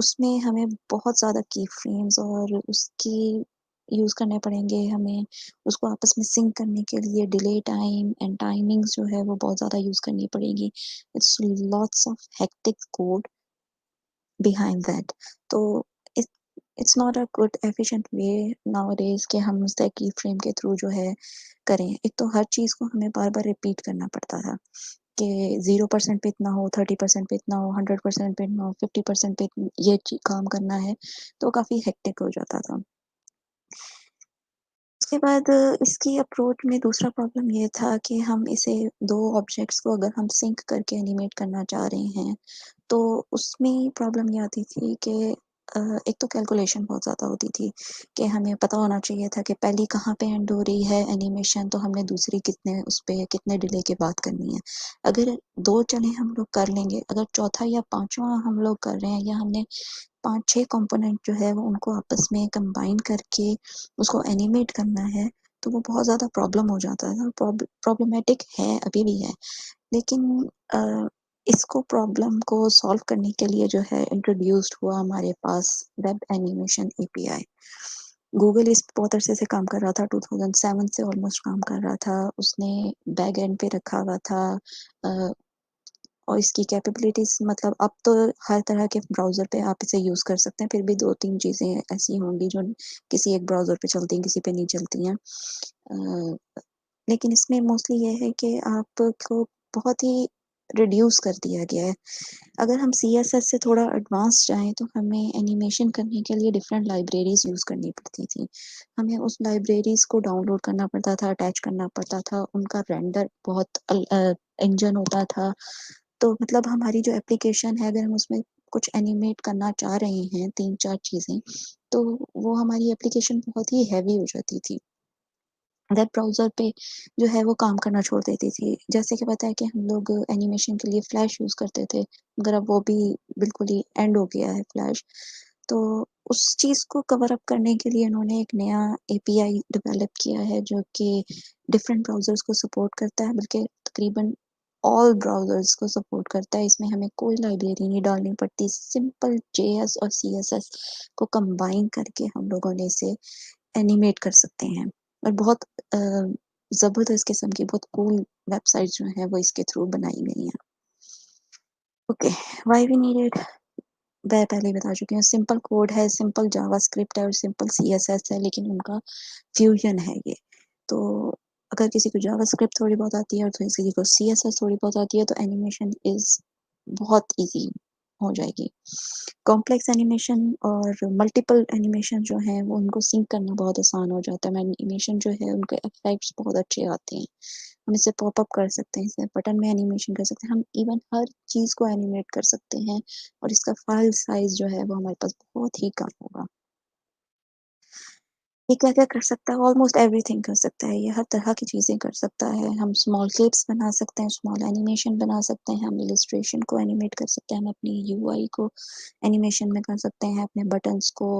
اس میں ہمیں بہت زیادہ کی فریمز اور اس کی یوز کرنے پڑیں گے ہمیں، اس کو آپس میں سنک کرنے کے لیے ڈیلے ٹائم اینڈ ٹائمنگز جو ہے وہ بہت زیادہ یوز کرنی پڑے گی. It's lots of hectic code behind that. تو it's not a good efficient way nowadays کہ ہم اس کی فریم کے تھرو جو ہے کریں. ایک تو ہر چیز کو ہمیں بار بار ریپیٹ کرنا پڑتا تھا کہ 0% پہ اتنا ہو، 30% پہ اتنا ہو، 100% پہ اتنا ہو، 50% پہ یہ کام کرنا ہے، تو کافی ہیکٹک ہو جاتا تھا. اس کے بعد اس کی اپروچ میں دوسرا پرابلم یہ تھا کہ ہم اسے دو آبجیکٹس کو اگر ہم سنک کر کے اینیمیٹ کرنا چاہ رہے ہیں تو اس میں پرابلم یہ آتی تھی کہ ایک تو کیلکولیشن بہت زیادہ ہوتی تھی کہ ہمیں پتہ ہونا چاہیے تھا کہ پہلی کہاں پہ اینڈ ہو رہی ہے اینیمیشن، تو ہم نے دوسری کتنے اس پہ کتنے ڈیلے کے بعد کرنی ہے. اگر دو چلیں ہم لوگ کر لیں گے، اگر چوتھا یا پانچواں ہم لوگ کر رہے ہیں یا ہم نے 5-6 کمپوننٹ جو ہے وہ ان کو آپس میں کمبائن کر کے اس کو اینیمیٹ کرنا ہے، تو وہ بہت زیادہ پرابلم ہو جاتا ہے. پرابلمٹک ہے، ابھی بھی ہے، لیکن اس کو پرابلم کو سالو کرنے کے لیے جو ہے انٹروڈیوسڈ ہوا ہمارے پاس ویب اینیمیشن اے پی آئی. گوگل اس بہت عرصے سے کام کر رہا تھا، 2007 سے آلموسٹ کام کر رہا تھا. اس نے بیک اینڈ پہ رکھا ہوا تھا اور اس کی کیپیبلٹیز مطلب اب تو ہر طرح کے براؤزر پہ آپ اسے یوز کر سکتے ہیں. پھر بھی 2-3 چیزیں ایسی ہوں گی جو کسی ایک براؤزر پہ چلتی ہیں، کسی پہ نہیں چلتی ہیں. لیکن اس میں موسٹلی یہ ہے کہ آپ کو بہت ہی ریڈیوس کر دیا گیا ہے. اگر ہم سی ایس ایس سے تھوڑا ایڈوانس جائیں تو ہمیں اینیمیشن کرنے کے لیے ڈفرینٹ لائبریریز یوز کرنی پڑتی تھی. ہمیں اس لائبریریز کو ڈاؤن لوڈ کرنا پڑتا تھا، اٹیچ کرنا پڑتا تھا. ان کا رینڈر بہت انجن ہوتا تھا. تو مطلب ہماری جو اپلیکیشن ہے اگر ہم اس میں کچھ اینیمیٹ کرنا چاہ رہے ہیں 3-4 چیزیں، تو وہ ہماری اپلیکیشن بہت ہی ہیوی ہو جاتی تھی. ویب براؤزر پہ جو ہے وہ کام کرنا چھوڑ دیتی تھی. جیسے کہ پتہ ہے کہ ہم لوگ اینیمیشن کے لیے فلیش یوز کرتے تھے، مگر اب وہ بھی بالکل ہی اینڈ ہو گیا ہے فلیش. تو اس چیز کو کور اپ کرنے کے لیے انہوں نے ایک نیا اے پی آئی ڈیولپ کیا ہے جو کہ ڈفرینٹ براؤزرز کو سپورٹ کرتا ہے، بلکہ تقریباً آل براؤزرز کو سپورٹ کرتا ہے. اس میں ہمیں کوئی لائبریری نہیں ڈالنی پڑتی. سمپل جے ایس اور سی ایس ایس کو کمبائن کر کے ہم لوگوں نے اسے اینیمیٹ کر سکتے ہیں. اور بہت زبردست قسم کی بہت کول ویب سائٹ جو ہیں وہ اس کے تھرو بنائی گئی ہیں. Okay, why we need it میں پہلے بتا چکی ہوں. سمپل کوڈ ہے، سمپل جاوا اسکرپٹ ہے اور سمپل سی ایس ایس ہے، لیکن ان کا فیوژن ہے یہ. تو اگر کسی کو جاوا اسکرپٹ تھوڑی بہت آتی ہے اور کسی کو سی ایس ایس تھوڑی بہت آتی ہے تو اینیمیشن از بہت ایزی ہو جائے گی. کمپلیکس اینیمیشن اور ملٹیپل اینیمیشن جو ہیں وہ ان کو سنک کرنا بہت آسان ہو جاتا ہے. اینیمیشن جو ہے ان کے افیکٹس بہت اچھے آتے ہیں. ہم اسے پاپ اپ کر سکتے ہیں، اسے بٹن میں اینیمیشن کر سکتے ہیں، ہم ایون ہر چیز کو اینیمیٹ کر سکتے ہیں. اور اس کا فائل سائز جو ہے وہ ہمارے پاس بہت ہی کم ہوگا. یہ کیا کیا کر سکتا ہے؟ آلموسٹ ایوری تھنگ کر سکتا ہے. یہ ہر طرح کی چیزیں کر سکتا ہے. ہم اسمال کلپس بنا سکتے ہیں، اسمال اینیمیشن بنا سکتے ہیں، ہم السٹریشن کو اینیمیٹ کر سکتے ہیں، ہم اپنی یو آئی کو اینیمیشن میں کر سکتے ہیں، اپنے بٹنس کو.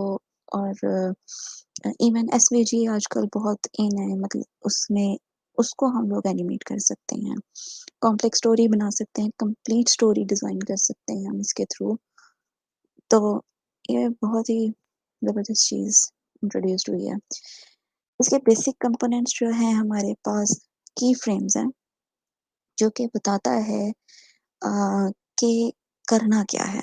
اور ایون ایس وی جی آج کل بہت ان ہے، مطلب اس میں اس کو ہم لوگ اینیمیٹ کر سکتے ہیں. کمپلیکس اسٹوری بنا سکتے ہیں، کمپلیٹ اسٹوری ڈیزائن کر سکتے ہیں ہم اس کے تھرو. تو یہ بہت ہی زبردست چیز انٹروڈیوسڈ ہوئی ہے. اس کے بیسک کمپوننٹس جو ہیں ہمارے پاس کی فریمز ہیں، جو کہ بتاتا ہے کہ کرنا کیا ہے.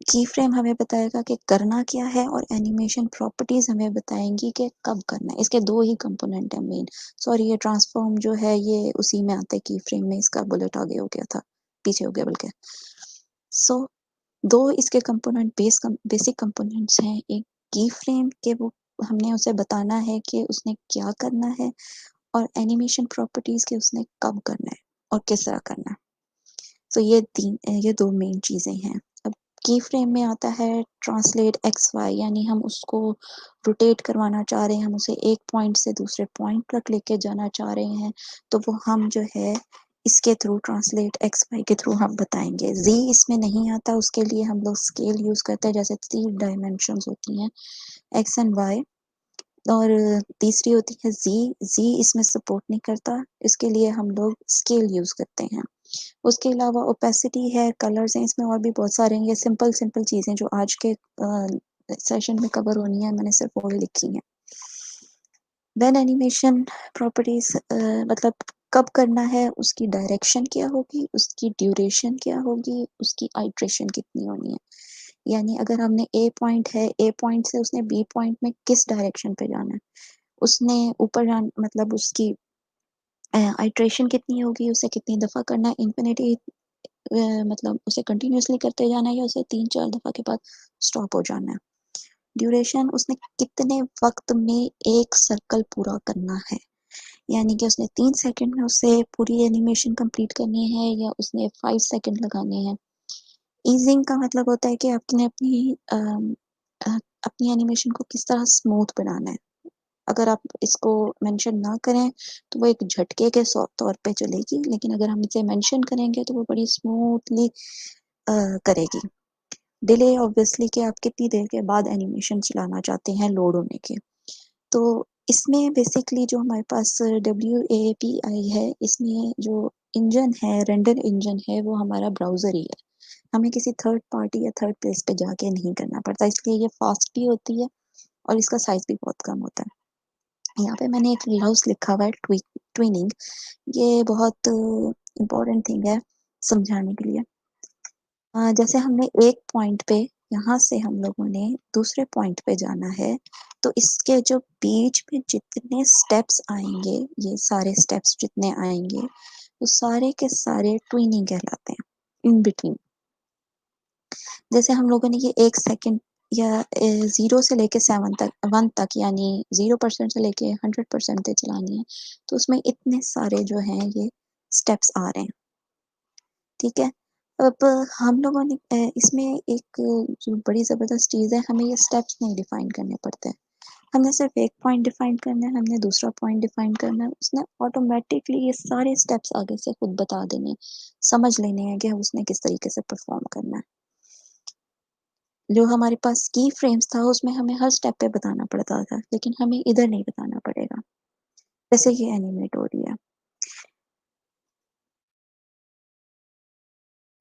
کی فریم ہمیں بتائے گا کہ کرنا کیا ہے، اور اینیمیشن پراپرٹیز ہمیں بتائیں گی کہ کب کرنا ہے. اس کے دو ہی کمپوننٹ ہیں مین. سوری، یہ ٹرانسفارم جو ہے یہ اسی میں آتا ہے کی فریم میں. اس کا بلٹ آگے ہو گیا تھا، پیچھے ہو گیا بلکہ. سو دو اس کے کمپوننٹ بیسک کمپوننٹس ہیں. ایک کی فریم کہ وہ ہم نے اسے بتانا ہے کہ اس نے کیا کرنا ہے، اور اینیمیشن پراپرٹیز کہ اس نے کب کرنا ہے اور کس طرح کرنا ہے. تو یہ دو مین چیزیں ہیں. اب کی فریم میں آتا ہے ٹرانسلیٹ ایکس وائی، یعنی ہم اس کو روٹیٹ کروانا چاہ رہے ہیں، ہم اسے ایک پوائنٹ سے دوسرے پوائنٹ تک لے کے جانا چاہ رہے ہیں، تو وہ ہم جو ہے اس کے تھرو ٹرانسلیٹ ایکس وائی کے تھرو ہم بتائیں گے. زی اس میں نہیں آتا، اس کے لیے ہم لوگ اسکیل یوز کرتے ہیں، جیسے 3 ڈائمینشنز ہوتی ہیں ایکس اینڈ وائی. اور تیسری ہوتی ہے زی. زی اس میں سپورٹ نہیں کرتا، اس کے لیے ہم لوگ اسکیل یوز کرتے ہیں. اس کے علاوہ اوپیسٹی ہے، کلرز ہیں، اس میں اور بھی بہت سارے ہیں. یہ سمپل چیزیں جو آج کے سیشن میں کور ہونی ہے، میں نے صرف وہ لکھی ہیں. دین اینیمیشن پراپرٹیز مطلب کب کرنا ہے، اس کی ڈائریکشن کیا ہوگی، اس کی ڈیوریشن کیا ہوگی، اس کی آئٹریشن کتنی ہونی ہے. یعنی اگر ہم نے اے پوائنٹ ہے، اے پوائنٹ سے اس نے بی پوائنٹ میں کس ڈائریکشن پہ جانا ہے، اس نے اوپر مطلب اس کی آئٹریشن کتنی ہوگی، اسے کتنی دفعہ کرنا ہے، انفینیٹی مطلب اسے کنٹینیوسلی کرتے جانا ہے یا اسے 3-4 دفعہ کے بعد سٹاپ ہو جانا ہے. ڈیوریشن اس نے کتنے وقت میں ایک سرکل پورا کرنا ہے، یعنی کہ اس نے 3 سیکنڈ میں اسے پوری اینیمیشن کمپلیٹ کرنی ہے یا اس نے 5 سیکنڈ لگانے ہیں. ایزنگ کا مطلب ہوتا ہے کہ آپ نے اپنی اینیمیشن کو کس طرح سموتھ بنانا ہے. اگر آپ اس کو مینشن نہ کریں تو وہ ایک جھٹکے کے طور پہ چلے گی، لیکن اگر ہم اسے مینشن کریں گے تو وہ بڑی سموتھلی کرے گی. ڈیلے obviously کہ آپ کتنی دیر کے بعد اینیمیشن چلانا چاہتے ہیں لوڈ ہونے کے. تو اس میں بیسکلی جو ہمارے پاس WAPI ہے، اس میں جو انجن ہے، رینڈر انجن ہے، وہ ہمارا براؤزر ہی ہے. ہمیں کسی تھرڈ پارٹی یا تھرڈ پلیس پہ جا کے نہیں کرنا پڑتا، اس لیے یہ فاسٹ بھی ہوتی ہے اور اس کا سائز بھی بہت کم ہوتا ہے. یہاں پہ میں نے ایک لفظ لکھا ہوا ہے ٹویننگ. یہ بہت امپورٹنٹ تھنگ ہے سمجھانے کے لیے. جیسے ہم نے ایک پوائنٹ پہ یہاں سے ہم لوگوں نے دوسرے پوائنٹ پہ جانا ہے، تو اس کے جو بیچ میں جتنے سٹیپس آئیں گے، یہ سارے سٹیپس جتنے آئیں گے وہ سارے کے سارے ٹویننگ کہلاتے ہیں. ان بٹوین جیسے ہم لوگوں نے یہ 1 سیکنڈ یا 0 سے لے کے 1 تک یعنی 0% سے لے کے 100% تک چلانی ہے، تو اس میں اتنے سارے جو ہیں یہ سٹیپس آ رہے ہیں. ٹھیک ہے. اب ہم لوگوں نے اس میں ایک جو بڑی زبردست چیز ہے، ہمیں یہ سٹیپس نہیں ڈیفائن کرنے پڑتے. ہم نے صرف ایک پوائنٹ ڈیفائن کرنا ہے، ہم نے دوسرا پوائنٹ ڈیفائن کرنا ہے، اس نے آٹومیٹکلی یہ سارے سٹیپس آگے سے خود بتا دینے، سمجھ لینے ہیں کہ اس نے کس طریقے سے پرفارم کرنا ہے. جو ہمارے پاس کی فریمز تھا اس میں ہمیں ہر سٹیپ پہ بتانا پڑتا تھا، لیکن ہمیں ادھر نہیں بتانا پڑے گا. جیسے یہ اینیمیٹ ہو رہی ہے،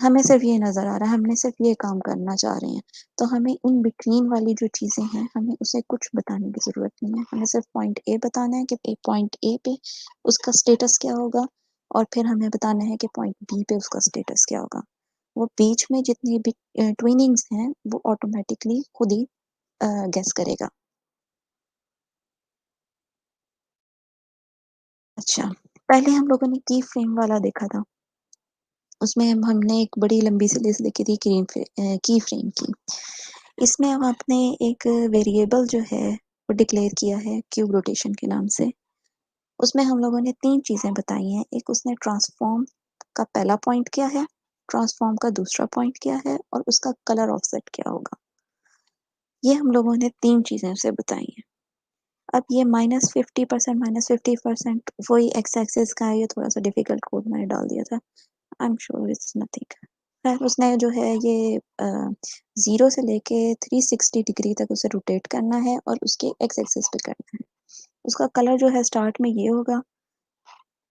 ہمیں صرف یہ نظر آ رہا ہے، ہم نے صرف یہ کام کرنا چاہ رہے ہیں، تو ہمیں ان بٹوین والی جو چیزیں ہیں ہمیں اسے کچھ بتانے کی ضرورت نہیں ہے. ہمیں صرف پوائنٹ اے بتانا ہے کہ پوائنٹ اے پہ اس کا سٹیٹس کیا ہوگا، اور پھر ہمیں بتانا ہے کہ پوائنٹ بی پہ اس کا سٹیٹس کیا ہوگا. وہ بیچ میں جتنی بھی ٹویننگز ہیں وہ آٹومیٹکلی خود ہی گیس کرے گا. اچھا، پہلے ہم لوگوں نے کی فریم والا دیکھا تھا، اس میں ہم نے ایک بڑی لمبی سی لسٹ دیکھی تھی کی فریم کی. اس میں ہم اپنے ایک ویریبل جو ہے وہ ڈکلیئر کیا ہے کیوب روٹیشن کے نام سے. اس میں ہم لوگوں نے 3 چیزیں بتائی ہیں. ایک اس نے ٹرانسفارم کا پہلا پوائنٹ کیا ہے، ٹرانسفارم کا دوسرا پوائنٹ کیا ہے، اور اس کا کلر آف سیٹ کیا ہوگا. یہ ہم لوگوں نے 3 چیزیں اسے بتائی ہیں. اب یہ -50% -50% وہی ایکس ایکسس کا ہے، یہ تھوڑا سا ڈیفیکلٹ کوڈ میں نے ڈال دیا تھا. I am sure it's nothing. اس نے جو ہے یہ 0 سے لے کے 360 ڈگری تک اسے روٹیٹ کرنا ہے اور اس کے ایکس ایکسس پہ کرنا ہے. اس کا کلر جو ہے اسٹارٹ میں یہ ہوگا،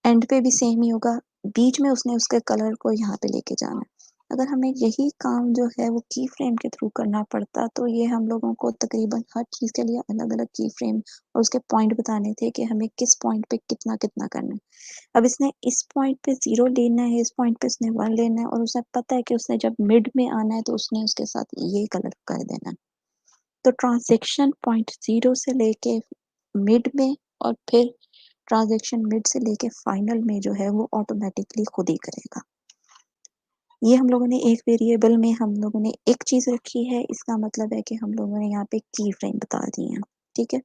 اینڈ پہ بھی سیم ہی ہوگا، بیچ میں اس نے اس کے کلر کو یہاں پہ لے کے جانا ہے. اگر ہمیں یہی کام جو ہے وہ کی فریم کے تھرو کرنا پڑتا تو یہ ہم لوگوں کو تقریباً ہر چیز کے لیے الگ الگ کی فریم اور اس کے پوائنٹ بتانے تھے کہ ہمیں کس پوائنٹ پہ کتنا کتنا کرنا ہے. اب اس نے اس پوائنٹ پہ 0 لینا ہے، اس پوائنٹ پہ اس نے 1 لینا ہے، اور اسے پتہ ہے کہ اس نے جب مڈ میں آنا ہے تو اس نے اس کے ساتھ یہ کلر کر دینا. تو ٹرانزیکشن پوائنٹ 0 سے لے کے مڈ میں اور پھر ٹرانزیکشن مڈ سے لے کے فائنل میں جو ہے وہ آٹومیٹکلی خود ہی کرے گا. یہ ہم لوگوں نے ایک ویریبل میں ہم لوگوں نے ایک چیز رکھی ہے. اس کا مطلب ہے کہ ہم لوگوں نے یہاں پہ کی فریم بتا دی ہیں. ٹھیک ہے،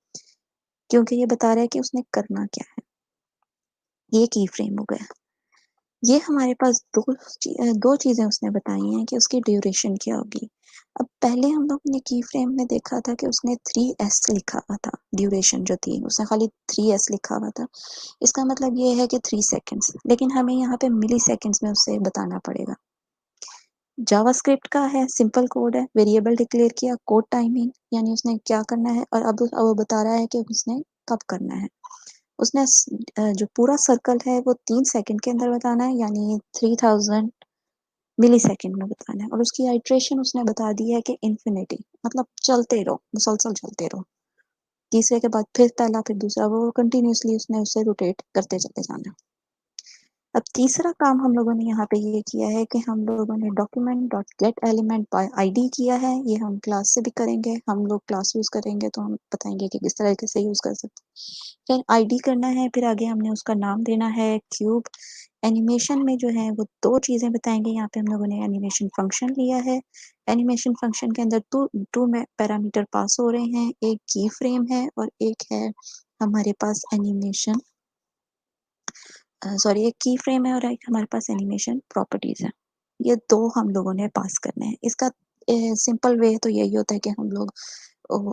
کیونکہ یہ بتا رہا ہے کہ اس نے کرنا کیا ہے. یہ کی فریم ہو گیا. یہ ہمارے پاس دو چیزیں اس نے بتائی ہیں کہ اس کی ڈیوریشن کیا ہوگی. اب پہلے ہم لوگوں نے کی فریم میں دیکھا تھا کہ اس نے 3s لکھا ہوا تھا، ڈیوریشن جو تھی اس نے خالی 3s لکھا ہوا تھا. اس کا مطلب یہ ہے کہ 3 سیکنڈز، لیکن ہمیں یہاں پہ ملی سیکنڈز میں اسے بتانا پڑے گا. جاوا اسکرپٹ کا ہے، سمپل کوڈ ہے، ویریبل ڈکلیئر کیا، کوڈ ٹائمنگ یعنی اس نے کیا کرنا ہے، اور اب وہ بتا رہا ہے کہ اس نے کب کرنا ہے. اس نے جو پورا سرکل ہے وہ 3 سیکنڈ کے اندر بتانا ہے، یعنی 3000 ملی سیکنڈ میں بتانا ہے، اور اس کی آئٹریشن اس نے بتا دی ہے کہ انفینٹی، مطلب چلتے رہو، مسلسل چلتے رہو، تیسرے کے بعد پھر پہلا پھر دوسرا، وہ کنٹینیوسلی اس نے اسے روٹیٹ کرتے چلتے جانا۔ اب تیسرا کام ہم لوگوں نے یہاں پہ یہ کیا ہے کہ ہم لوگوں نے document dot get element by I D کیا ہے، یہ ہم کلاس سے بھی کریں گے، ہم لوگ کلاس یوز کریں گے تو ہم بتائیں گے کہ کس طرح سے یوز کر سکتے ہیں۔ پھر آئی ڈی کرنا ہے، پھر آگے ہم نے اس کا نام دینا ہے کیوب۔ اینیمیشن میں جو ہے وہ 2 چیزیں بتائیں گے، یہاں پہ ہم لوگوں نے اینیمیشن فنکشن لیا ہے، اینیمیشن فنکشن کے اندر 2 پیرامیٹر پاس ہو رہے ہیں، ایک کی فریم ہے اور ایک ہے ہمارے پاس اینیمیشن سوری ایک کی فریم ہے اور ایک ہمارے پاس اینیمیشن پراپرٹیز ہے۔ یہ 2 ہم لوگوں نے پاس کرنے ہیں۔ اس کا سمپل وے تو یہی ہوتا ہے کہ ہم لوگ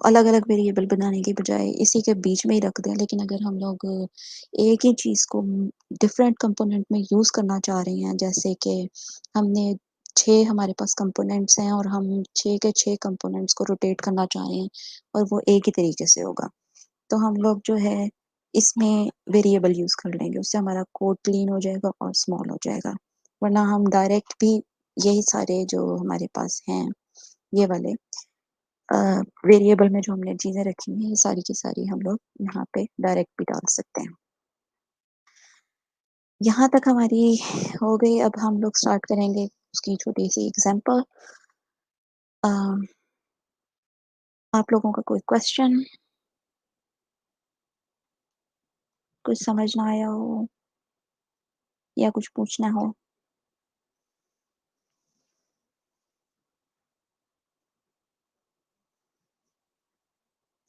الگ الگ ویریبل بنانے کی بجائے اسی کے بیچ میں ہی رکھ دیں، لیکن اگر ہم لوگ ایک ہی چیز کو ڈفرینٹ کمپوننٹ میں یوز کرنا چاہ رہے ہیں، جیسے کہ ہم نے 6 ہمارے پاس کمپوننٹس ہیں اور ہم 6 کے 6 کمپوننٹس کو روٹیٹ کرنا چاہ رہے ہیں اور وہ ایک ہی طریقے سے ہوگا، تو ہم لوگ جو ہے اس میں ویریبل یوز کر لیں گے، اس سے ہمارا کوڈ کلین ہو جائے گا اور اسمال ہو جائے گا، ورنہ ہم ڈائریکٹ بھی یہی سارے جو ہمارے پاس ہیں یہ والے ویریبل میں جو ہم نے چیزیں رکھی ہیں یہ ساری کی ساری ہم لوگ یہاں پہ ڈائریکٹ بھی ڈال سکتے ہیں۔ یہاں تک ہماری ہو گئی، اب ہم لوگ سٹارٹ کریں گے اس کی چھوٹی سی ایگزامپل۔ آپ لوگوں کا کوئی کوشچن، کچھ سمجھ نہ آیا ہو یا کچھ پوچھنا ہو؟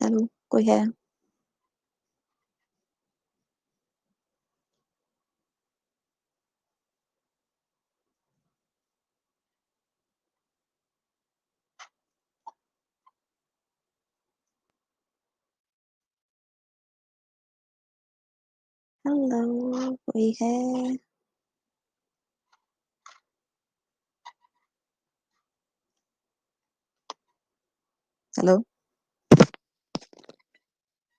ہیلو، کوئی ہے؟ ہیلو، کوئی ہے؟ ہیلو،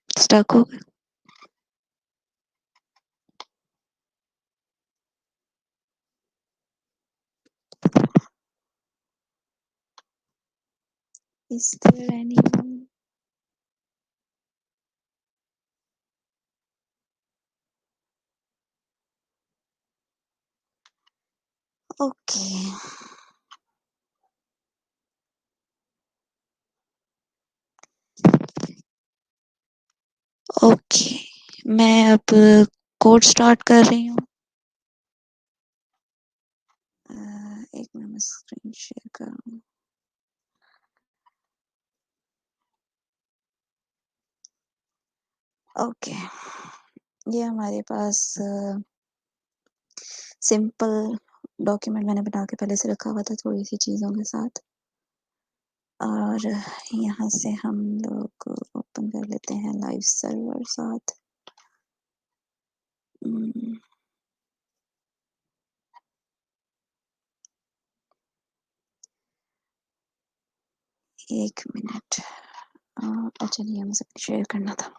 اسٹک ہو گئے؟ Is there anyone? Okay. Okay, میں اب کوڈ سٹارٹ کر رہی ہوں۔ ایک منٹ میں اسکرین شیئر کر رہا ہوں۔ اوکے، یہ ہمارے پاس سمپل ڈاکیومنٹ میں نے بنا کے پہلے سے رکھا ہوا تھا تھوڑی سی چیزوں کے ساتھ، اور یہاں سے ہم لوگ اوپن کر لیتے ہیں لائیو سرور ساتھ۔ ایک منٹ، اچھا نہیں ہمیں سب شیئر کرنا تھا۔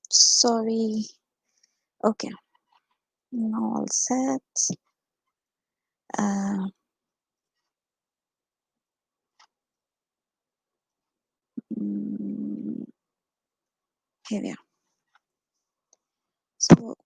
sorry. Okay, now all set. Here we are. So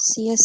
CS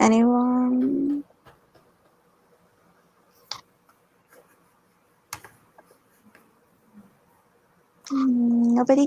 Anyone? Nobody?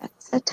That's it.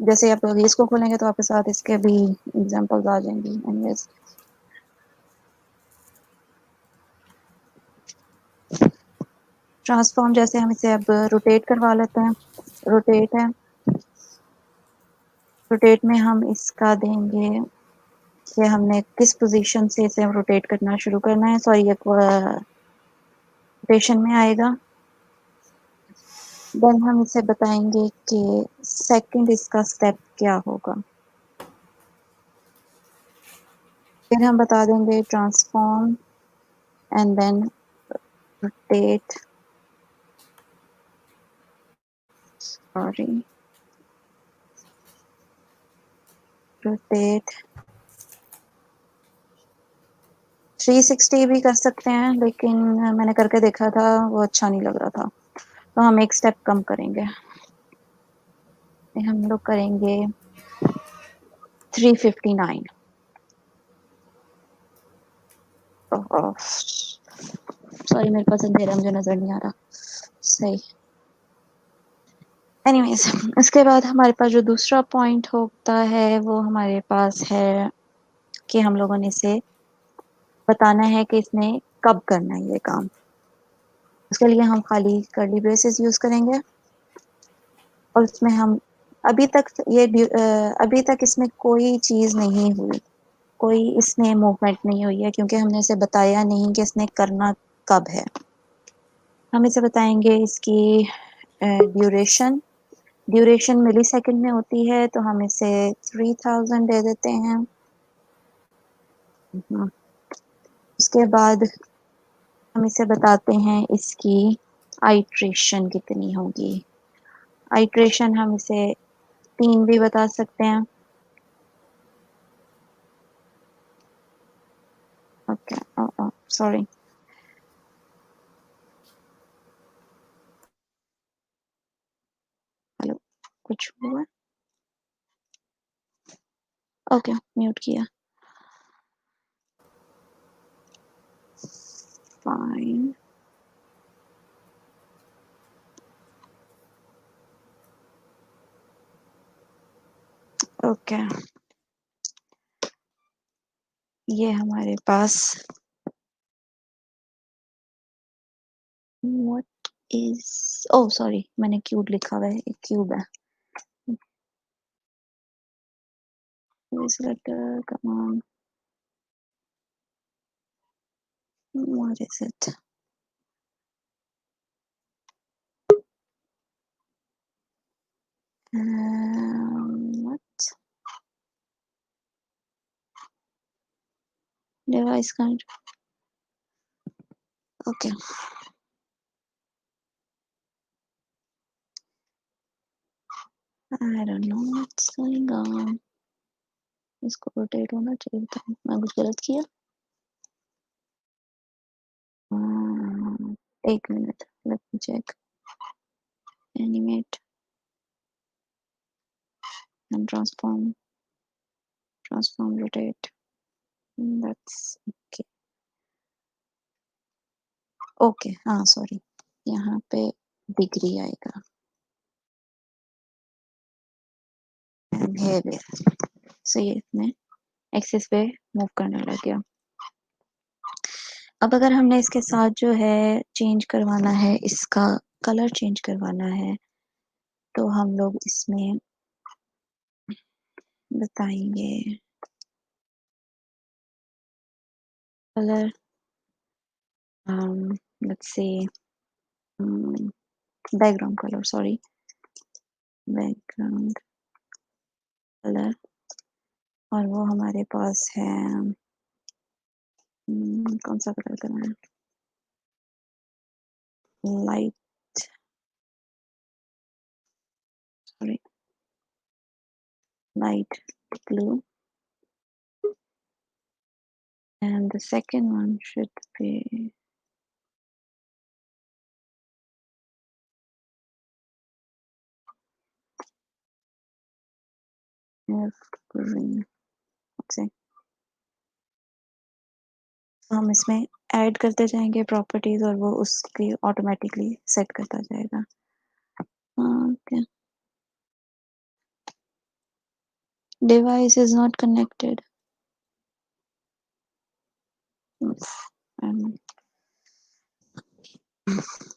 جیسے آپ لوگ اس کو کھولیں گے تو آپ کے ساتھ اس کے بھی ایگزامپلز آ جائیں گی. اینیویز ٹرانسفارم جیسے ہم اسے اب روٹیٹ کروا لیتے ہیں. روٹیٹ ہے، روٹیٹ میں ہم اس کا دیں گے کہ ہم نے کس پوزیشن سے اسے روٹیٹ کرنا شروع کرنا ہے. سوری ایک روٹیشن میں آئے گا. دین ہم اسے بتائیں گے کہ سیکنڈ اس کا اسٹیپ کیا ہوگا. پھر ہم بتا دیں گے transform and then rotate rotate 360 بھی کر سکتے ہیں، لیکن میں نے کر کے دیکھا تھا وہ اچھا نہیں لگ رہا تھا، تو ہم ایک سٹیپ کم کریں گے. ہم لوگ کریں گے 359. سوری میرے پاس اندھیرا مجھے نظر نہیں آ رہا صحیح. اینی ویز اس کے بعد ہمارے پاس جو دوسرا پوائنٹ ہوتا ہے وہ ہمارے پاس ہے کہ ہم لوگوں نے اسے بتانا ہے کہ اس نے کب کرنا ہے یہ کام. اس کے لیے ہم خالی کرلی بریسز یوز کریں گے، اور اس میں ہم ابھی تک اس میں کوئی چیز نہیں ہوئی، کوئی اس میں موومنٹ نہیں ہوئی ہے، کیونکہ ہم نے اسے بتایا نہیں کہ اس نے کرنا کب ہے. ہم اسے بتائیں گے اس کی ڈیوریشن ملی سیکنڈ میں ہوتی ہے، تو ہم اسے 3000 دے دیتے ہیں. اس کے بعد ہم اسے بتاتے ہیں اس کی آئٹریشن کتنی ہوگی. آئٹریشن ہم اسے 3 بھی بتا سکتے ہیں. اوکے سوری، ہلو کچھ ہوا؟ اوکے میوٹ کیا. فائن. اوکے یہ ہمارے پاس what is سوری میں نے کیوب لکھا ہوا ہے، ایک کیوب ہے. This letter, come on. What is it? What? Device count. Okay. I don't know what's going on. اس کو روٹیٹ ہونا چاہیے تھا، میں کچھ غلط کیا. ایک minute let me check. Animate and transform rotate. That's okay. Okay ہاں سوری، یہاں پہ ڈگری آئے گا. سو یہ اس میں ایکسس پہ موو کرنے لگ گیا. اب اگر ہم نے اس کے ساتھ جو ہے چینج کروانا ہے، اس کا کلر چینج کروانا ہے، تو ہم لوگ اس میں بتائیں گے colour let's say background color, sorry, background color، اور وہ ہمارے پاس ہے کون سا کلر کرنا ہے، light blue, and the second one should be green. ہم اس میں ایڈ کرتے جائیں گے پراپرٹیز، اور وہ اس کی آٹومیٹکلی سیٹ کرتا جائے گا. Okay device is not connected.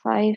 5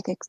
x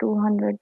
200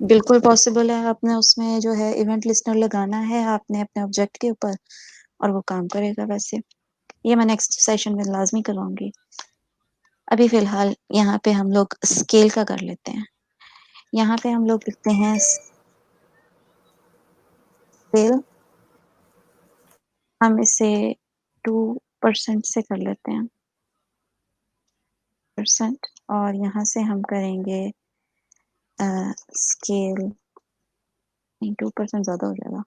بالکل پاسبل ہے. آپ نے اس میں جو ہے ایونٹ لسنر لگانا ہے آپ نے اپنے آبجیکٹ کے اوپر اور وہ کام کرے گا. ویسے یہ میں نیکسٹ سیشن میں لازمی کرواؤں گی. ابھی فی الحال یہاں پہ ہم لوگ اسکیل کا کر لیتے ہیں. یہاں پہ ہم لوگ لکھتے ہیں اسکیل. ہم اسے 2% سے کر لیتے ہیں %. اور یہاں سے ہم کریں گے اسکیل 2% زیادہ ہو جائے گا.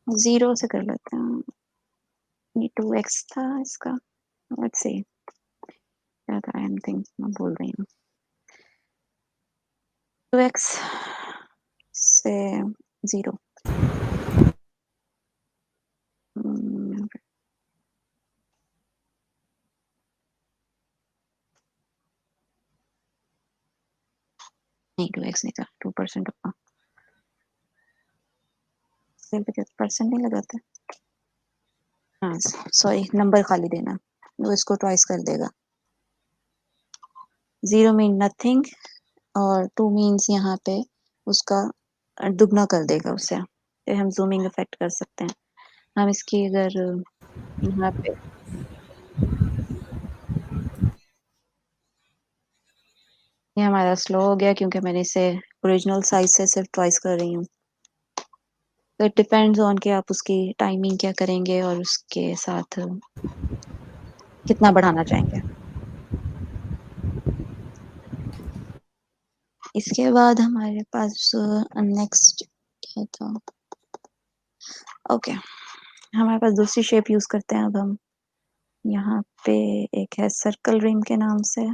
0 سے کر لیتے ہیں. یہ 2x تھا اس کا. لیٹس سی کیا تھا. میں بول رہی ہوں 2x سے 0. نہیں 2x نہیں تھا 2% ہوگا. اسکیل پہ پرسنٹ نہیں لگاتے. ہاں سوری نمبر خالی دینا. وہ اس کو ٹوائس کر دے گا. 0 مین نتھنگ اور 2 مینس یہاں پہ اس کا دگنا کر دے گا اسے. پھر ہم زومنگ افیکٹ کر سکتے ہیں. ہم اس کی اگر یہاں پہ یہ ہمارا سلو ہو گیا کیونکہ میں نے اسے اوریجنل سائز سے صرف ٹوائس کر رہی ہوں. تو اٹ ڈپینڈز آن کہ آپ اس کی ٹائمنگ کیا کریں گے اور اس کے ساتھ کتنا بڑھانا چاہیں گے. اس کے بعد ہمارے پاس نیکسٹ کیا تھا. اوکے ہمارے پاس دوسری شیپ یوز کرتے ہیں. اب ہم یہاں پہ ایک ہے سرکل رنگ کے نام سے.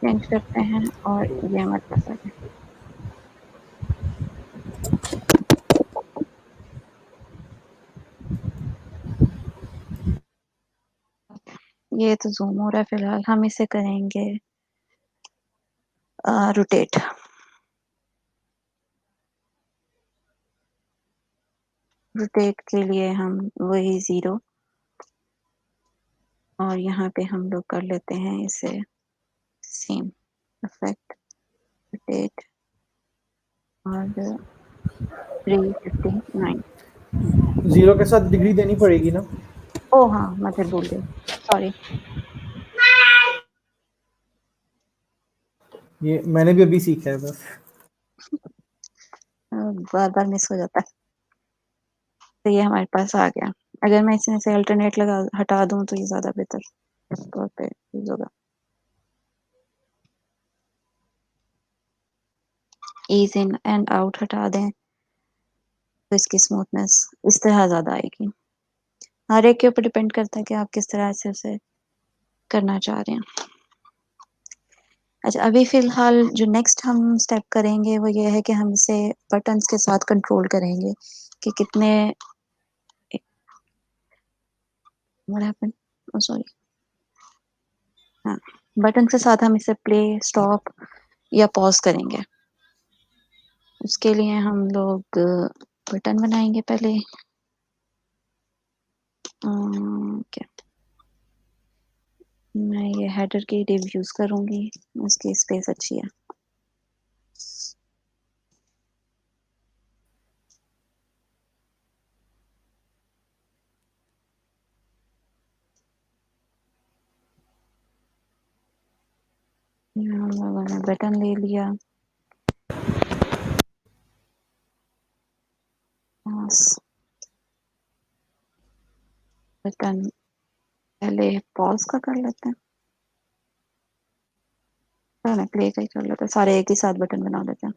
چینج کرتے ہیں اور یہ ہمارے پاس آ گیا. یہ تو زوم ہو رہا ہے. فی الحال ہم اسے کریں گے روٹیٹ. روٹیٹ کے لیے ہم وہی 0 اور یہاں پہ ہم لوگ کر لیتے ہیں اسے سیم افیکٹ روٹیٹ اور 359. 0 کے ساتھ ڈگری دینی پڑے گی نا. او ہاں میں پھر بھول گئی سوری. یہ میں نے بھی ابھی سیکھا ہے بس. بار بار مس ہو جاتا ہے. تو یہ ہمارے پاس آ گیا. اگر میں اس میں سے الٹرنیٹ ہٹا دوں تو یہ زیادہ بہتر طور پہ یوز ہوگا. ایز ان اینڈ آؤٹ ہٹا دیں تو اس کی اسموتھنس اس طرح زیادہ آئے گی. ہر ایک کے اوپر ڈیپینڈ کرتا ہے کہ آپ کس طرح سے اسے کرنا چاہ رہے ہیں. اچھا ابھی فی الحال جو نیکسٹ ہم اسٹیپ کریں گے وہ یہ ہے کہ ہم اسے بٹنس کے ساتھ کنٹرول کریں گے کہ کتنے سوری ہاں بٹن کے ساتھ ہم اسے پلے اسٹاپ یا پوز کریں گے. اس کے لیے ہم لوگ بٹن بنائیں گے پہلے. میں یہ ہیڈر کی ڈیو یوز کروں گی. اس کی اسپیس اچھی ہے. ہم لوگوں نے بٹن لے لیا. بٹن پہلے پوز کا کر لیتے ہیں. پلے کا ہی کر لیتے ہیں. سارے ایک ہی ساتھ بٹن بنا لیتے ہیں.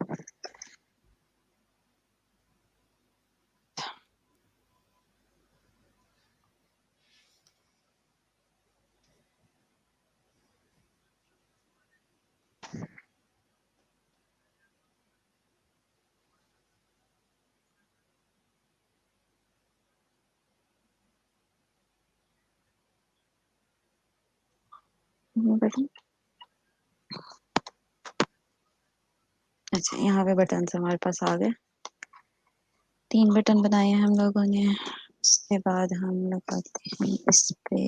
بٹن اچھا یہاں پہ بٹن ہمارے پاس آ گئے. 3 بٹن بنائے ہیں ہم لوگوں نے. اس کے بعد ہم لگاتے ہیں اس پہ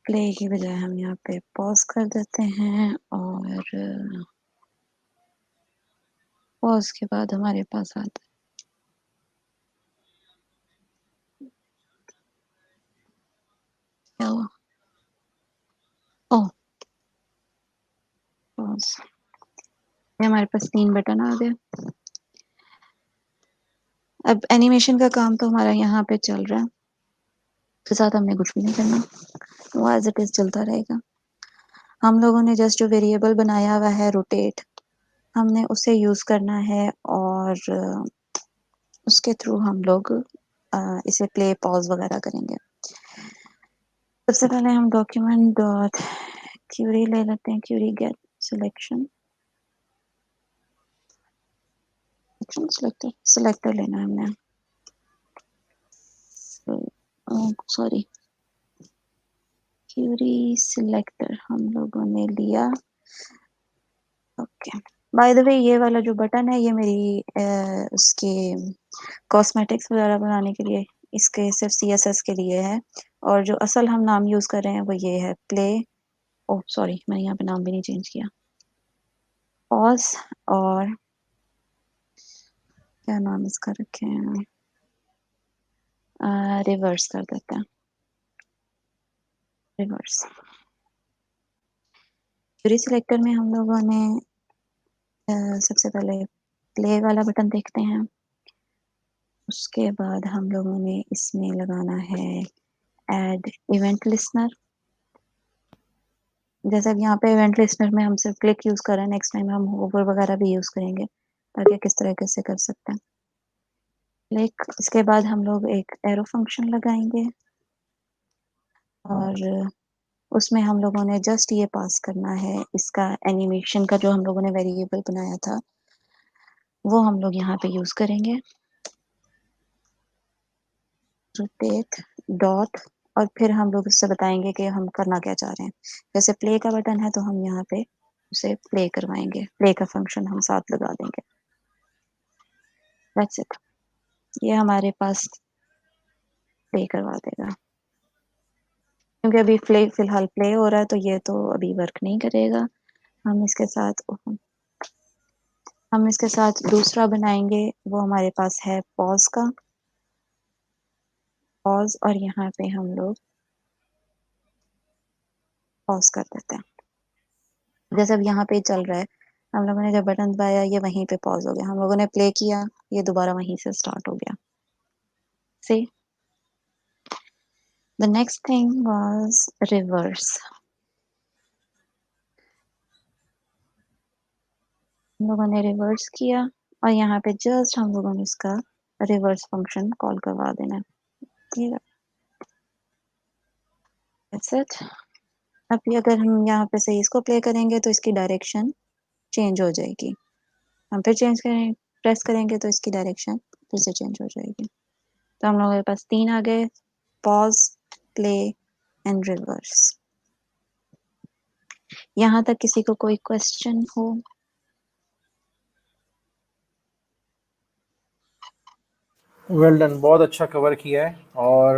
پلے کی بجائے ہم یہاں پہ پاز کر دیتے ہیں، اور پاز کے بعد ہمارے پاس آتا ہے پاز، ہمارے پاس 3 بٹن آ گئے۔ اب اینیمیشن کا کام تو ہمارا یہاں پہ چل رہا ہے، اس کے ساتھ ہم نے کچھ بھی نہیں کرنا، وہ ایز اٹ از چلتا رہے گا۔ ہم لوگوں نے جسٹ جو ویریبل بنایا ہوا ہے روٹیٹ، ہم نے اسے یوز کرنا ہے، اور اس کے تھرو ہم لوگ اسے پلے پاز وغیرہ کریں گے۔ سب سے پہلے ہم ڈاکیومنٹ ڈاٹ کیوری لے لیتے ہیں، کیوری گیٹ سلیکشن، سلیکٹر لینا ہے ہم نے، سوری کیوری سلیکٹر ہم لوگوں نے لیا۔ اوکے، بائی دا وے یہ والا جو بٹن ہے یہ میری اس کے کاسمیٹکس وغیرہ بنانے کے لیے، اس کے صرف سی ایس ایس کے لیے ہے، اور جو اصل ہم نام یوز کر رہے ہیں وہ یہ ہے پلے، اوہ سوری میں نے یہاں پہ نام بھی نہیں چینج کیا، پاز، اور کیا نام اس کا رکھے ہیں، ریورس کر دیتے ہیں، ریورس۔ کیوری سلیکٹر میں ہم لوگوں نے سب سے پہلے پلے والا بٹن دیکھتے ہیں، اس کے بعد ہم لوگوں نے اس میں لگانا ہے ایڈ ایونٹ لسنر۔ جیسے اب یہاں پہ ایونٹ لسنر میں ہم صرف کلک یوز کر رہے ہیں، نیکسٹ ٹائم ہم ہوور وغیرہ بھی یوز کریں گے تاکہ کس طریقے سے کر سکتے ہیں کلک۔ اس کے بعد ہم لوگ ایک ایرو فنکشن لگائیں گے، اور اس میں ہم لوگوں نے جسٹ یہ پاس کرنا ہے اس کا اینیمیشن کا جو ہم لوگوں نے ویریبل بنایا تھا وہ ہم لوگ یہاں پہ یوز کریں گے، روٹیٹ ڈاٹ، اور پھر ہم لوگ اس سے بتائیں گے کہ ہم کرنا کیا چاہ رہے ہیں۔ جیسے پلے کا بٹن ہے تو ہم یہاں پہ اسے پلے کروائیں گے، پلے کا فنکشن ہم ساتھ لگا دیں گے، دیٹس اٹ، یہ ہمارے پاس پلے کروا دے گا۔ کیونکہ ابھی فی الحال پلے ہو رہا ہے تو یہ تو ابھی ورک نہیں کرے گا، ہم اس کے ساتھ دوسرا بنائیں گے، وہ ہمارے پاس ہے پاز کا، پاز، اور یہاں پہ ہم لوگ پاز کر دیتے ہیں۔ جیسے اب یہاں پہ چل رہا ہے، ہم لوگوں نے جب بٹن دبایا یہ وہیں پہ پاز ہو گیا، ہم لوگوں نے پلے کیا یہ دوبارہ وہیں سے سٹارٹ ہو گیا۔ سی the next thing was reverse، ہم لوگوں نے ریورس کیا، اور یہاں پہ جسٹ ہم لوگوں نے اس کا ریورس فنکشن کال کروا دینا ہے، that's it۔ اب اگر ہم یہاں پہ سے اس کو پلے کریں گے تو اس کی ڈائریکشن چینج ہو جائے گی، ہم پھر چینج کریں پریس کریں گے تو اس کی ڈائریکشن پھر سے چینج ہو جائے گی۔ تو ہم لوگوں کے پاس 3 آ گئے، پاز، پلے اینڈ ریورس۔ یہاں تک کسی کو کوئی کوشچن ہو؟ ویل ڈن، بہت اچھا کور کیا ہے، اور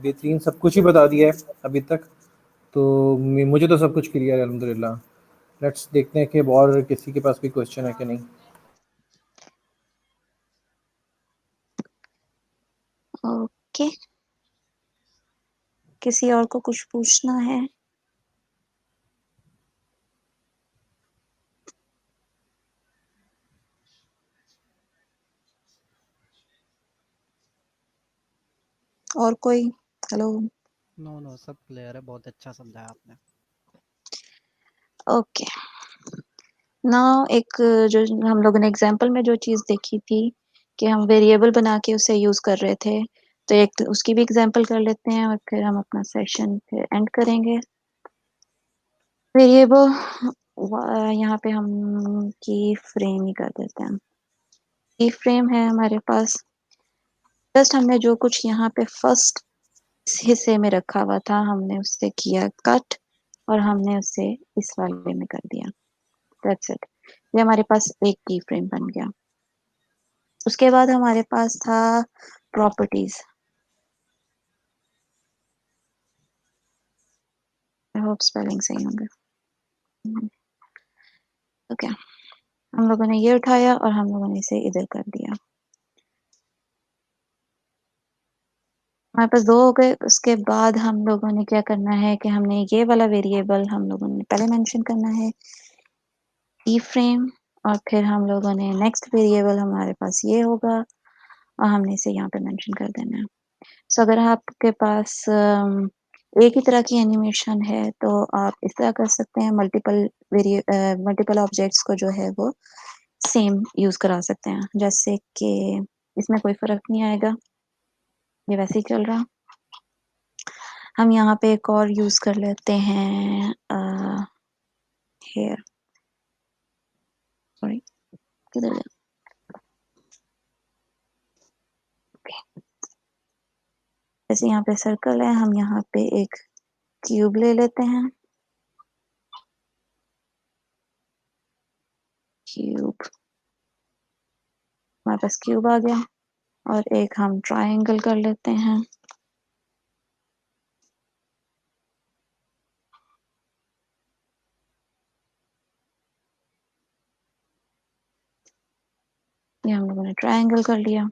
بہترین سب کچھ ہی بتا دیا ہے ابھی تک، تو مجھے تو سب کچھ کلیئر ہے الحمدللہ۔ لیٹس دیکھتے ہیں کہ اور کسی کے پاس کوئی کوشچن ہے کہ نہیں۔ اوکے، کسی اور کو کچھ پوچھنا ہے؟ اور کوئی؟ ہلو؟ نو سب کلیئر ہے، بہت اچھا سمجھایا آپ نے۔ اوکے، نا ایک جو ہم لوگوں نے ایگزامپل میں جو چیز دیکھی تھی کہ ہم ویریبل بنا کے اسے یوز کر رہے تھے، تو ایک اس کی بھی اگزامپل کر لیتے ہیں اور پھر ہم اپنا سیشن پھر اینڈ کریں گے. ویریبل یہاں پہ ہم کی فریم ہی کر دیتے ہیں. کی فریم ہے ہمارے پاس، جسٹ ہم نے جو کچھ یہاں پہ فرسٹ حصے میں رکھا ہوا تھا ہم نے اس سے کیا کٹ اور ہم نے اسے اس والے میں کر دیا. That's it. یہ ہمارے پاس ایک کی فریم بن گیا. اس کے بعد ہمارے پاس تھا پراپرٹیز. I hope spelling صحیح ہوں گے. اوکے، ہم لوگوں نے یہ اٹھایا اور ہم لوگوں نے اسے ادھر کر دیا. ہمارے پاس دو ہو گئے. اس کے بعد ہم لوگوں نے کیا کرنا ہے کہ ہم نے یہ والا ویریبل ہم لوگوں نے پہلے مینشن کرنا ہے کی فریم، اور پھر ہم لوگوں نے نیکسٹ ویریبل ہمارے پاس یہ ہوگا اور ہم نے اسے یہاں پہ مینشن کر دینا ہے. سو اگر آپ کے پاس ایک ہی طرح کی اینیمیشن ہے تو آپ اس طرح کر سکتے ہیں، ملٹیپل آبجیکٹس کو جو ہے وہ سیم یوز کرا سکتے ہیں. جیسے کہ اس میں کوئی فرق نہیں آئے گا، یہ ویسے ہی چل رہا. ہم یہاں پہ ایک اور یوز کر لیتے ہیں ہیئر، سوری کدھر گیا. جیسے یہاں پہ سرکل ہے، ہم یہاں پہ ایک کیوب لے لیتے ہیں. کیوب، ہمارے پاس کیوب آ گیا. اور ایک ہم ٹرائنگل کر لیتے ہیں. یہ ہم لوگوں نے ٹرائنگل کر لیا.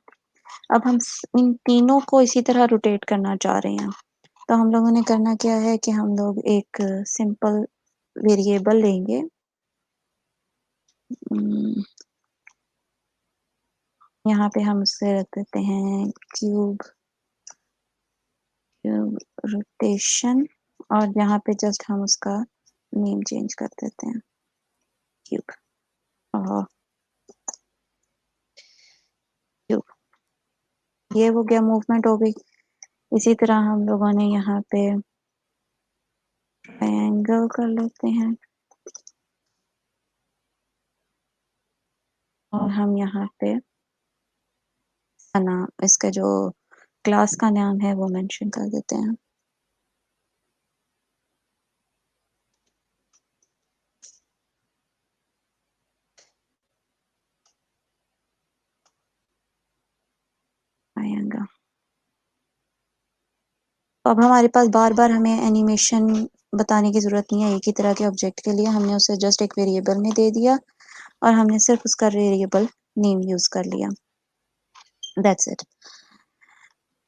اب ہم ان تینوں کو اسی طرح روٹیٹ کرنا چاہ رہے ہیں، تو ہم لوگوں نے کرنا کیا ہے کہ ہم لوگ ایک سمپل ویریبل لیں گے. یہاں پہ ہم اسے رکھ دیتے ہیں کیوب روٹیشن، اور یہاں پہ جسٹ ہم اس کا نیم چینج کر دیتے ہیں کیوب. یہ ہو گیا، موومنٹ ہو گئی. اسی طرح ہم لوگوں نے یہاں پہ ٹرائنگل کر لیتے ہیں، اور ہم یہاں پہ اس کا جو کلاس کا نام ہے وہ مینشن کر دیتے ہیں. اب ہمارے پاس بار بار ہمیں اینیمیشن بتانے کی ضرورت نہیں ہے. ایک ہی طرح کے آبجیکٹ کے لیے ہم نے اسے جسٹ ایک ویریبل میں دے دیا اور ہم نے صرف اس کا ویریبل نیم یوز کر لیا. That's it.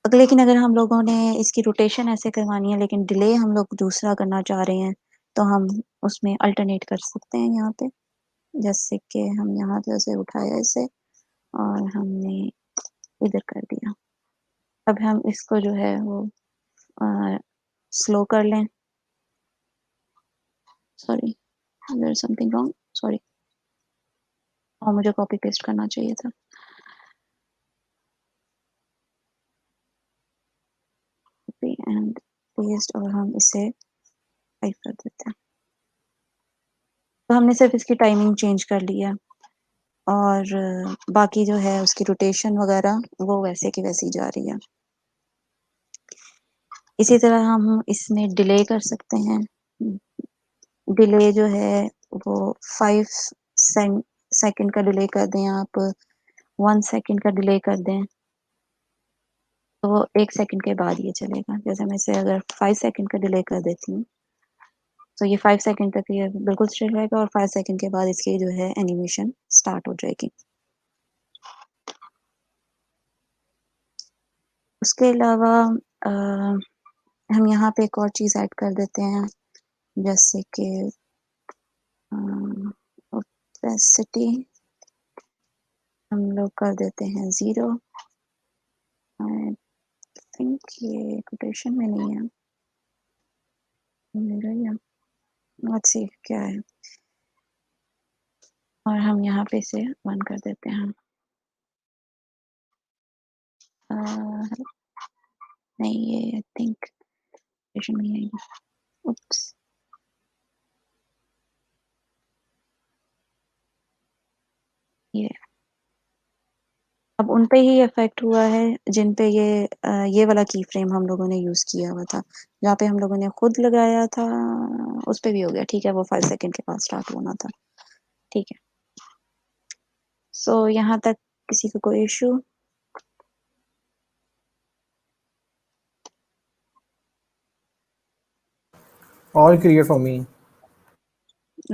لیکن اگر ہم لوگوں نے اس کی روٹیشن ایسے کروانی ہے لیکن ڈیلے ہم لوگ دوسرا کرنا چاہ رہے ہیں تو ہم اس میں الٹرنیٹ کر سکتے ہیں. یہاں پہ جیسے کہ ہم یہاں پہ اسے اٹھایا اسے اور ہم نے ادھر کر دیا. اب ہم اس کو جو ہے وہ سلو کر لیں. Sorry there is some thing wrong, sorry. اور مجھے کاپی پیسٹ کرنا چاہیے تھا. اینڈ پیسٹ، اور ہم اسے ٹائپ کر دیتے ہیں. تو ہم نے صرف اس کی ٹائمنگ چینج کر لی ہے اور باقی جو ہے اس کی روٹیشن وغیرہ وہ ویسے کی ویسی جا رہی ہے. اسی طرح ہم اس میں ڈیلے کر سکتے ہیں. ڈیلے جو ہے وہ 5 سیکنڈ کا ڈیلے کر دیں، آپ 1 سیکنڈ کا ڈیلے کر دیں تو وہ 1 سیکنڈ کے بعد یہ چلے گا. جیسے میں اسے اگر 5 سیکنڈ کا ڈیلے کر دیتی ہوں تو یہ 5 سیکنڈ تک یہ بالکل اسٹیٹ رہے گا اور 5 سیکنڈ کے بعد اس کی جو ہے اینیمیشن سٹارٹ ہو جائے گی. اس کے علاوہ ہم یہاں پہ ایک اور چیز ایڈ کر دیتے ہیں، جیسے کہ اوپیسٹی ہم لوگ کر دیتے ہیں 0. آئی تھنک یہ کوٹیشن میں نہیں ہے، میرا یا لیٹس سی کیا ہے، اور ہم یہاں پہ اسے 1 کر دیتے ہیں. نہیں یہ آئی تھنک میں آئی اوپس یہ اب ان پہ ہی افیکٹ ہوا ہے جن پہ یہ والا کی فریم ہم لوگوں نے یوز کیا ہوا تھا. جہاں پہ ہم لوگوں نے خود لگایا تھا اس پہ بھی ہو گیا. ٹھیک ہے وہ 5 سیکنڈ کے بعد سٹارٹ ہونا تھا. ٹھیک ہے سو یہاں تک کسی کو کوئی issue? all clear for me.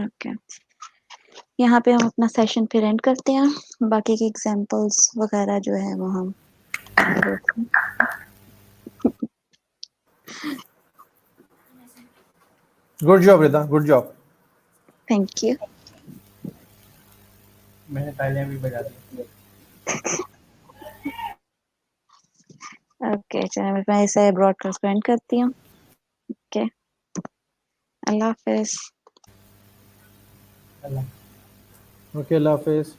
Okay یہاں پہ ہم اپنا سیشن پھر اینڈ کرتے ہیں. باقی کے ایگزامپلس وغیرہ جو ہے وہ ہم Good job Rida, good job. Thank you. میں نے تالیاں بھی بجا دی. اوکے چلیں میں اسے براڈ کاسٹ اینڈ کرتی ہوں. اوکے اللہ حافظ. اوکے اللہ حافظ.